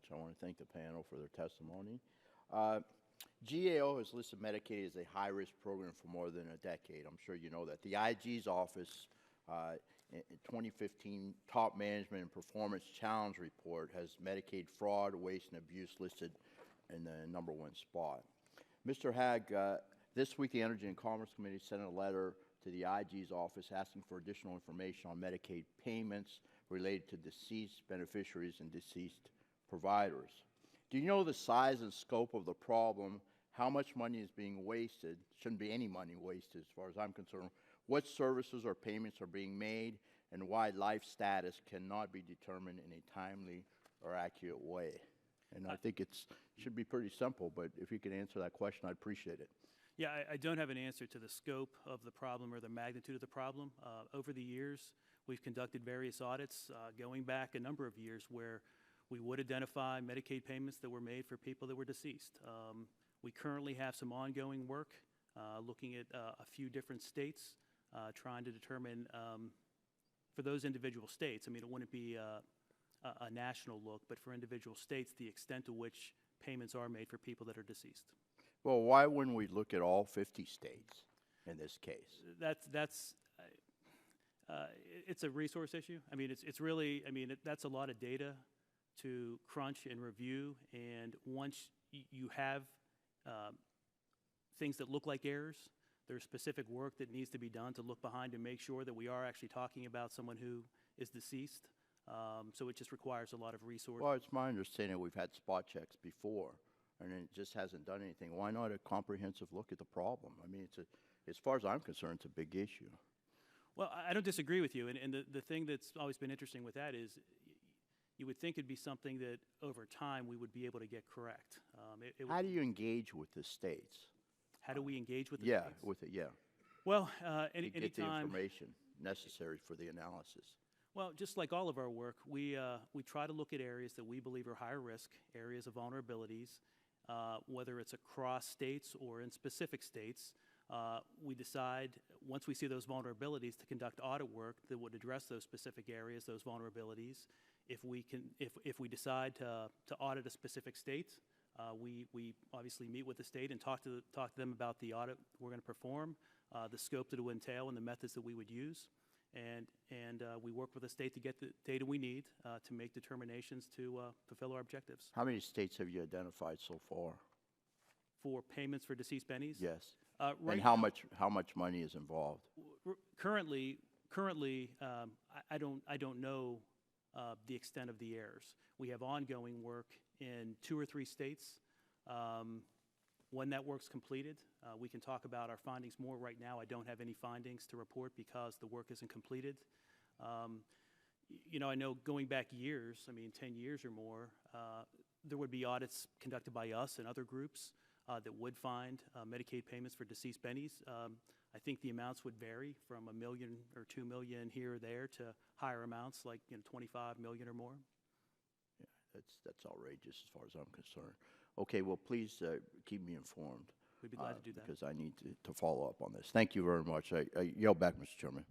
much. I want to thank the panel for their testimony. GAO has listed Medicaid as a high-risk program for more than a decade. I'm sure you know that. The IG's office in 2015 Top Management and Performance Challenge Report has Medicaid fraud, waste, and abuse listed in the #1 spot. Mr. Hagg, this week the Energy and Commerce Committee sent a letter to the IG's office asking for additional information on Medicaid payments related to deceased beneficiaries and deceased providers. Do you know the size and scope of the problem, how much money is being wasted? Shouldn't be any money wasted as far as I'm concerned. What services or payments are being made, and why life status cannot be determined in a timely or accurate way? And I think it should be pretty simple, but if you could answer that question, I'd appreciate it. Yeah, I don't have an answer to the scope of the problem or the magnitude of the problem. Over the years, we've conducted various audits going back a number of years where we would identify Medicaid payments that were made for people that were deceased. We currently have some ongoing work looking at a few different states, trying to determine for those individual states, I mean, it wouldn't be a national look, but for individual states, the extent to which payments are made for people that are deceased. Well, why wouldn't we look at all 50 states in this case? It's a resource issue. I mean, it's really, I mean, that's a lot of data to crunch and review, and once you have things that look like errors, there's specific work that needs to be done to look behind and make sure that we are actually talking about someone who is deceased. So it just requires a lot of resources. Well, it's my understanding we've had spot checks before, and it just hasn't done anything. Why not a comprehensive look at the problem? I mean, as far as I'm concerned, it's a big issue. Well, I don't disagree with you, and the thing that's always been interesting with that is you would think it'd be something that over time we would be able to get correct. How do you engage with the states? How do we engage with the states? states? Yeah, with it, yeah. Well, get the information necessary for the analysis. Well, just like all of our work, we try to look at areas that we believe are higher risk, areas of vulnerabilities, whether it's across states or in specific states. We decide, once we see those vulnerabilities, to conduct audit work that would address those specific areas, those vulnerabilities. If we decide to audit a specific state, we obviously meet with the state and talk to them about the audit we're going to perform, the scope that it would entail, and the methods that we would use. And we work with the state to get the data we need to make determinations to fulfill our objectives. How many states have you identified so far? For payments for deceased bennies? Yes. Right and how much money is involved? Currently, I don't know the extent of the errors. We have ongoing work in 2 or 3 states. When that work's completed, we can talk about our findings more. Right now, I don't have any findings to report because the work isn't completed. You know, I know going back years, I mean 10 years or more, there would be audits conducted by us and other groups that would find Medicaid payments for deceased bennies. I think the amounts would vary from $1 million or $2 million here or there to higher amounts like 25 million or more. Yeah, that's outrageous as far as I'm concerned. Okay, well, please keep me informed. We'd be glad to do that. Because I need to follow up on this. Thank you very much. I yield back, Mr. Chairman.